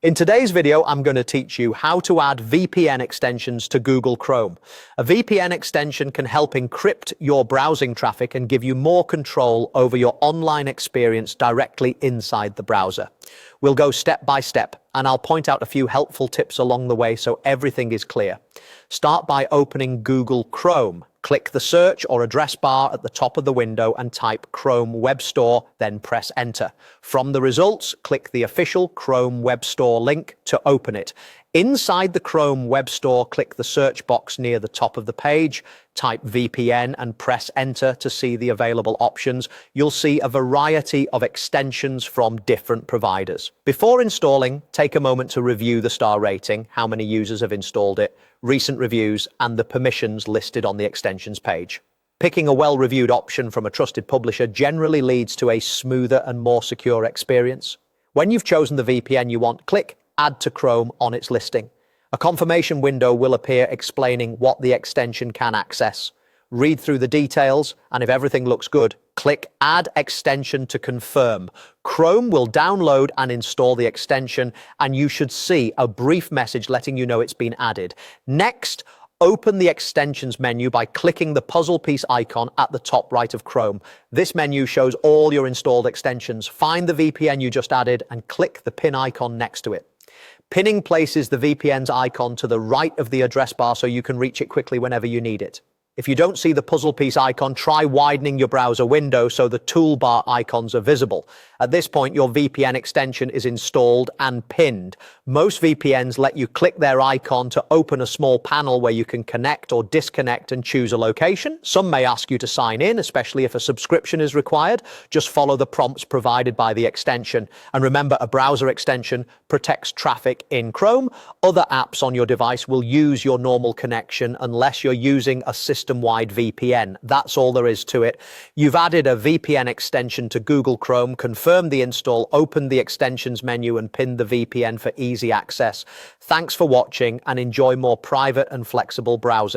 In today's video, I'm going to teach you how to add VPN extensions to Google Chrome. A VPN extension can help encrypt your browsing traffic and give you more control over your online experience directly inside the browser. We'll go step by step, and I'll point out a few helpful tips along the way so everything is clear. Start by opening Google Chrome. Click the search or address bar at the top of the window and type Chrome Web Store, then press Enter. From the results, click the official Chrome Web Store link to open it. Inside the Chrome Web Store, click the search box near the top of the page, type VPN and press Enter to see the available options. You'll see a variety of extensions from different providers. Before installing, take a moment to review the star rating, how many users have installed it, recent reviews, and the permissions listed on the extensions page. Picking a well-reviewed option from a trusted publisher generally leads to a smoother and more secure experience. When you've chosen the VPN you want, click Add to Chrome on its listing. A confirmation window will appear explaining what the extension can access. Read through the details, and if everything looks good, click Add Extension to confirm. Chrome will download and install the extension, and you should see a brief message letting you know it's been added. Next, open the extensions menu by clicking the puzzle piece icon at the top right of Chrome. This menu shows all your installed extensions. Find the VPN you just added and click the pin icon next to it. Pinning places the VPN's icon to the right of the address bar so you can reach it quickly whenever you need it. If you don't see the puzzle piece icon, try widening your browser window so the toolbar icons are visible. At this point, your VPN extension is installed and pinned. Most VPNs let you click their icon to open a small panel where you can connect or disconnect and choose a location. Some may ask you to sign in, especially if a subscription is required. Just follow the prompts provided by the extension. And remember, a browser extension protects traffic in Chrome. Other apps on your device will use your normal connection unless you're using a system-wide VPN. That's all there is to it. You've added a VPN extension to Google Chrome, confirmed the install, opened the extensions menu and pinned the VPN for easy access. Thanks for watching and enjoy more private and flexible browsing.